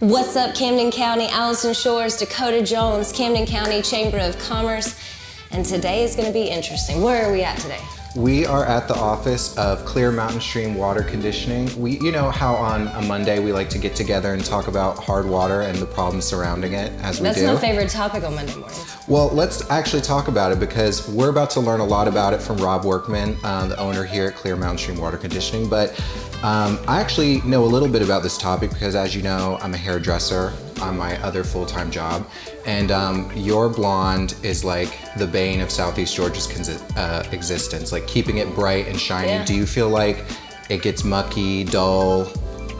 What's up, Camden County, Alison Shores, Dakota Jones, Camden County Chamber of Commerce, and today is going to be interesting. Where are we at today? We are at the office of Clear Mountain Stream Water Conditioning. You know how on a Monday we like to get together and talk about hard water and the problems surrounding it, as we do. That's my favorite topic on Monday mornings. Well, let's actually talk about it because we're about to learn a lot about it from Rob Workman, the owner here at Clear Mountain Stream Water Conditioning. But I actually know a little bit about this topic because, as you know, I'm a hairdresser on my other full-time job, and your blonde is like the bane of Southeast Georgia's existence, like keeping it bright and shiny. Yeah. Do you feel like it gets mucky, dull?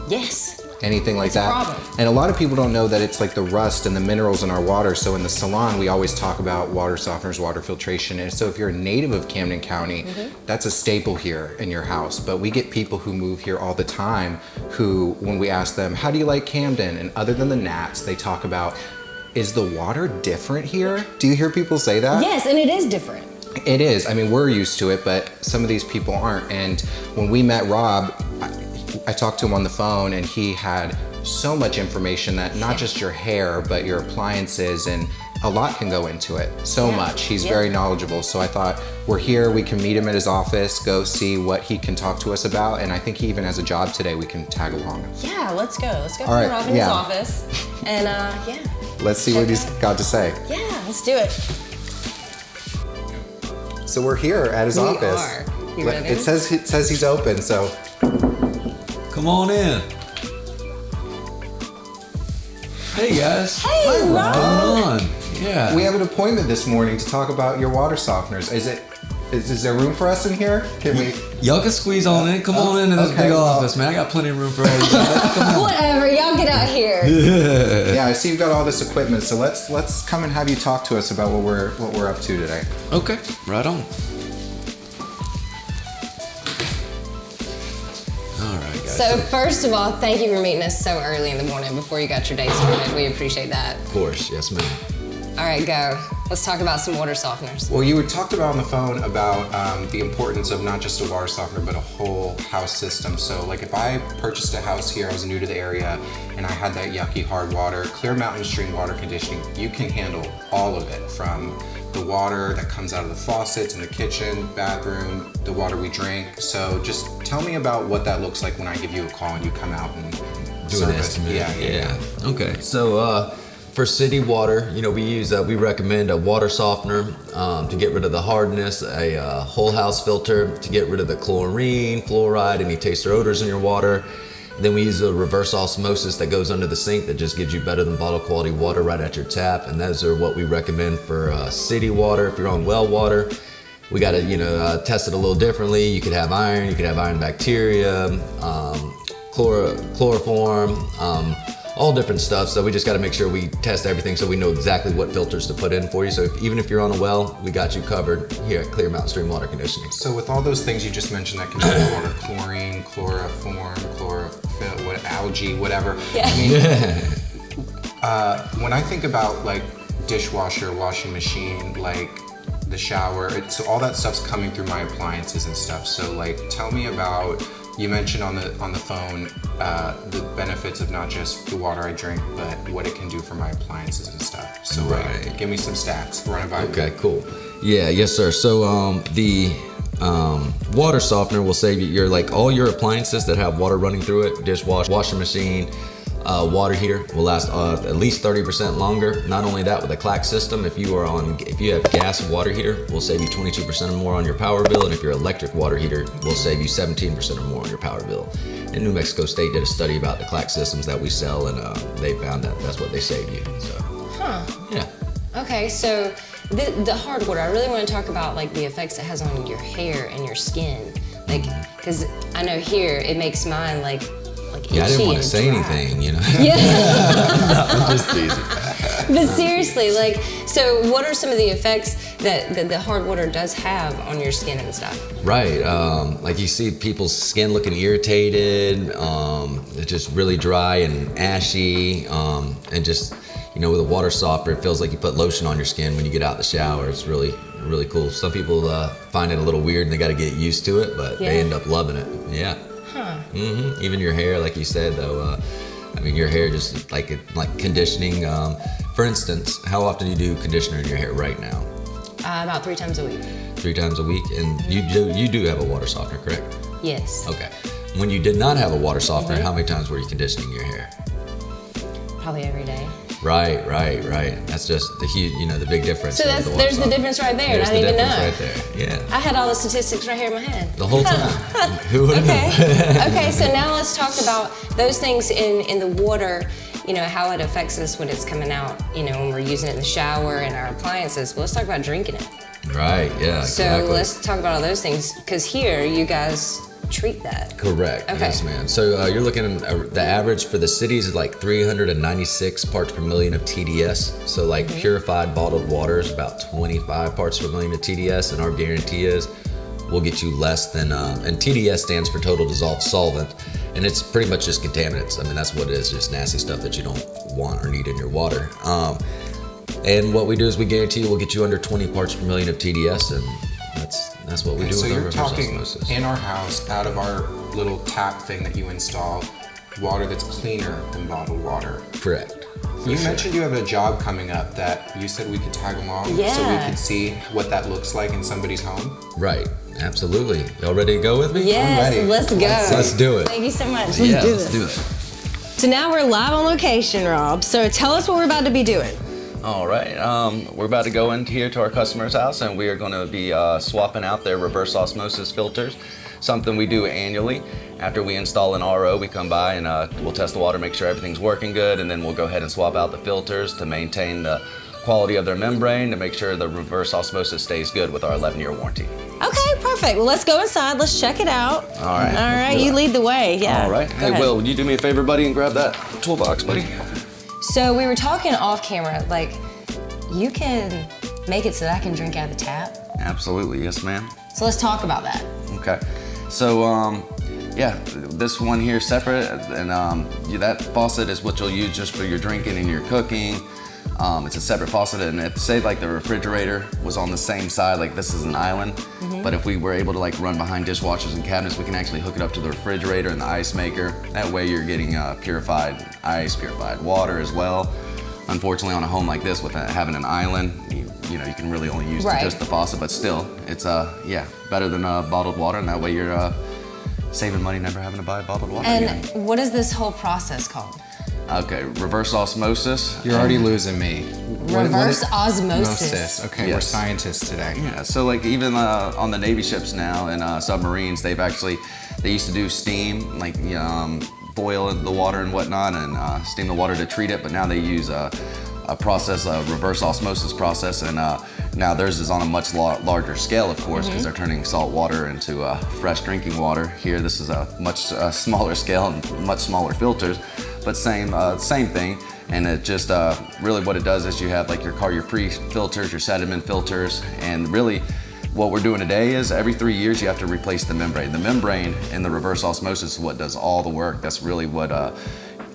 Yes. Anything like that? It's a problem. And a lot of people don't know that it's like the rust and the minerals in our water. So in the salon, we always talk about water softeners, water filtration. And so if you're a native of Camden County, that's a staple here in your house. But we get people who move here all the time who, when we ask them, how do you like Camden? And other than the gnats, they talk about, is the water different here? Do you hear people say that? Yes, and it is different. It is. I mean, we're used to it, but some of these people aren't. And when we met Rob, I talked to him on the phone, and he had so much information that not just your hair, but your appliances, and a lot can go into it. So much. He's very knowledgeable. So I thought, we're here, we can meet him at his office, go see what he can talk to us about. And I think he even has a job today we can tag along. Yeah, let's go. Let's go All right, Rob in his office. And let's see what he's got to say. Yeah, let's do it. So we're here at his office. We are. You ready? It says he's open, so. Come on in. Hey guys. Hey, Rob. What's going on? Yeah. We have an appointment this morning to talk about your water softeners. Is there room for us in here? Can we? Y'all can squeeze on in. Come on into this big office, man. I got plenty of room for all you guys. Come on. Whatever, y'all get out here. Yeah, I see you've got all this equipment, so let's come and have you talk to us about what we're up to today. Okay, right on. All right, guys. So first of all, thank you for meeting us so early in the morning before you got your day started. We appreciate that. Of course, yes ma'am. All right, go. Let's talk about some water softeners. Well, you had talked about on the phone about the importance of not just a water softener, but a whole house system. So like if I purchased a house here, I was new to the area, and I had that yucky hard water, Clear Mountain Stream Water Conditioning, you can handle all of it, from the water that comes out of the faucets in the kitchen, bathroom, the water we drink. So just tell me about what that looks like when I give you a call and you come out and do an estimate. Yeah. Okay. So for city water, we recommend a water softener to get rid of the hardness, a whole house filter to get rid of the chlorine, fluoride, any taste or odors in your water. Then we use a reverse osmosis that goes under the sink that just gives you better than bottle quality water right at your tap. And those are what we recommend for city water. If you're on well water, we got to test it a little differently. You could have iron bacteria, chloroform, all different stuff. So we just got to make sure we test everything so we know exactly what filters to put in for you. So even if you're on a well, we got you covered here at Clear Mountain Stream Water Conditioning. So with all those things you just mentioned that can be in water, chlorine, chloroform, chlorophyll, algae, whatever. Yeah. I mean, when I think about like dishwasher, washing machine, like the shower, so all that stuff's coming through my appliances and stuff. So like, tell me about, you mentioned on the phone the benefits of not just the water I drink, but what it can do for my appliances and stuff. So like, give me some stats. Run it by me. Okay, cool. Yeah, yes sir. So the water softener will save you all your appliances that have water running through it, dishwasher, washing machine, water heater will last at least 30% longer. Not only that, with a clack system, if you have gas water heater, we'll save you 22% or more on your power bill, and if your electric water heater, we'll save you 17% or more on your power bill. And New Mexico State did a study about the clack systems that we sell, and they found that that's what they save you. So. Yeah. Okay, so the hard water, I really want to talk about like the effects it has on your hair and your skin, like because I know here it makes mine like yeah, I didn't want to say anything, Yeah. I'm just teasing. But seriously, so what are some of the effects that the hard water does have on your skin and stuff? Right, like you see people's skin looking irritated, it's just really dry and ashy, and just, with a water softener, it feels like you put lotion on your skin when you get out the shower. It's really, really cool. Some people find it a little weird and they got to get used to it, but they end up loving it. Yeah. Huh. Even your hair, like you said, though, I mean, your hair just like conditioning. For instance, how often do you do conditioner in your hair right now? About 3 times a week. 3 times a week, and you do have a water softener, correct? Yes. Okay. When you did not have a water softener, how many times were you conditioning your hair? Probably every day. Right. That's just the huge, the big difference. So there's the difference right there. There's I didn't even know. right there. Yeah. I had all the statistics right here in my head. The whole time. Who would have known? Okay, so now let's talk about those things in the water, how it affects us when it's coming out, when we're using it in the shower and our appliances. Well, let's talk about drinking it. Right, yeah, So exactly. let's talk about all those things, because here you guys treat that. Correct, Okay. yes ma'am. So you're looking at the average for the cities is like 396 parts per million of TDS. So like purified bottled water is about 25 parts per million of TDS, and our guarantee is we'll get you less than, and TDS stands for total dissolved solvent, and it's pretty much just contaminants. I mean, that's what it is, just nasty stuff that you don't want or need in your water. And what we do is we guarantee we'll get you under 20 parts per million of TDS, and that's what we do So with our you're reverse talking osmosis. in our house, out of our little tap thing that you install, water that's cleaner than bottled water. Correct. You mentioned you have a job coming up that you said we could tag along so we Yeah. could see what that looks like in somebody's home. Right, absolutely. Y'all ready to go with me? Yes, ready. let's go. Let's do it. Thank you so much. Yeah, do let's this. do it. So now we're live on location, Rob. So tell us what we're about to be doing. All right, we're about to go in here to our customer's house, and we are going to be swapping out their reverse osmosis filters, something we do annually. After we install an RO, we come by and we'll test the water, make sure everything's working good, and then we'll go ahead and swap out the filters to maintain the quality of their membrane, to make sure the reverse osmosis stays good with our 11-year warranty. Okay, perfect. Well, let's go inside. Let's check it out. All right. All right, you lead the way. Yeah. All right. Go Hey, ahead. Will, would you do me a favor, buddy, and grab that toolbox, buddy? So we were talking off camera, like, you can make it so that I can drink out of the tap. Absolutely, yes, ma'am. So let's talk about that. Okay, so yeah, this one here is separate, and that faucet is what you'll use just for your drinking and your cooking. It's a separate faucet, and if say like the refrigerator was on the same side, like this is an island, but if we were able to like run behind dishwashers and cabinets, we can actually hook it up to the refrigerator and the ice maker. That way you're getting purified ice, purified water as well. Unfortunately, on a home like this with having an island, you can really only use Right. just the faucet, but still, it's better than bottled water, and that way you're saving money, never having to buy bottled water again. And what is this whole process called? Okay, reverse osmosis. You're already losing me. Reverse osmosis. Osmosis. Okay, Yes. we're scientists today. Yeah, so like even on the Navy ships now and submarines, they used to do steam, like boil the water and whatnot, and steam the water to treat it, but now they use a process, a reverse osmosis process, and now theirs is on a much larger scale, of course, because they're turning salt water into fresh drinking water. Here, this is a much smaller scale and much smaller filters, but same thing. And it just really what it does is you have like your pre-filters, your sediment filters, and really what we're doing today is every 3 years you have to replace the membrane. The membrane in the reverse osmosis is what does all the work. That's really what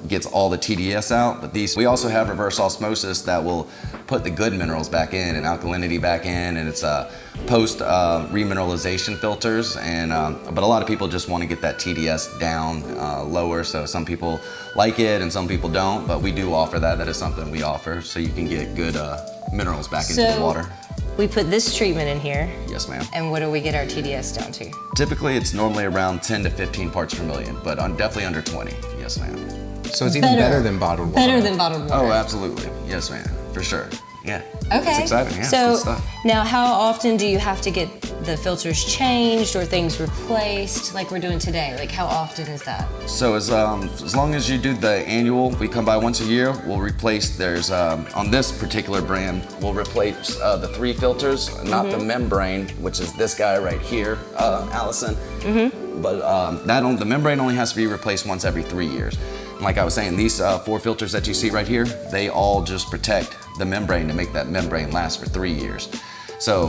gets all the TDS out. But we also have reverse osmosis that will put the good minerals back in and alkalinity back in, and it's post remineralization filters. And but a lot of people just want to get that TDS down lower. So some people like it and some people don't. But we do offer that. That is something we offer, so you can get good minerals back into the water. We put this treatment in here, Yes, ma'am. and what do we get our TDS down to? Typically, it's normally around 10 to 15 parts per million, but definitely under 20. Yes, ma'am. So it's even better than bottled water. Better than bottled water. Oh, absolutely. Yes, ma'am. For sure. Yeah. Okay. It's exciting. Yeah. So it's good stuff. now, how often do you have to get the filters changed or things replaced, like we're doing today? Like, how often is that? So as long as you do the annual, we come by once a year. We'll replace. On this particular brand, we'll replace the 3 filters, not the membrane, which is this guy right here, Alison. But the membrane only has to be replaced once every 3 years. And like I was saying, these 4 filters that you see right here, they all just protect the membrane to make that membrane last for 3 years. So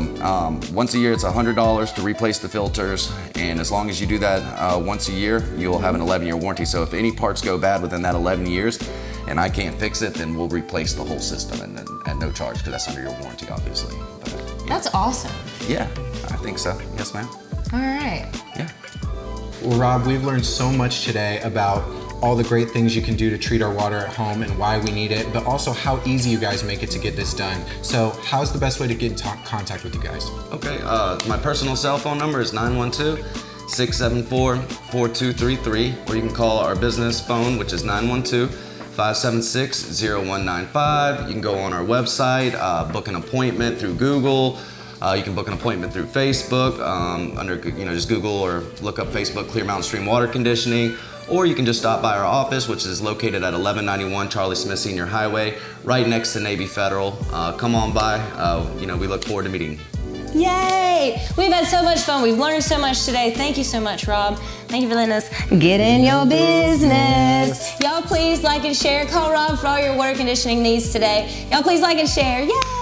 once a year, it's $100 to replace the filters, and as long as you do that once a year, you'll have an 11-year warranty. So if any parts go bad within that 11 years, and I can't fix it, then we'll replace the whole system and at no charge, because that's under your warranty, obviously. But, That's awesome. yeah, I think so. Yes, ma'am. All right. Yeah. Well, Rob, we've learned so much today about all the great things you can do to treat our water at home and why we need it, but also how easy you guys make it to get this done. So how's the best way to get in contact with you guys? Okay, my personal cell phone number is 912-674-4233, or you can call our business phone, which is 912-576-0195. You can go on our website, book an appointment through Google. You can book an appointment through Facebook, under, just Google or look up Facebook Clear Mountain Stream Water Conditioning, or you can just stop by our office, which is located at 1191 Charlie Smith Senior Highway, right next to Navy Federal. Come on by. We look forward to meeting you. Yay! We've had so much fun. We've learned so much today. Thank you so much, Rob. Thank you for letting us get in your business. Y'all please like and share. Call Rob for all your water conditioning needs today. Y'all please like and share. Yay!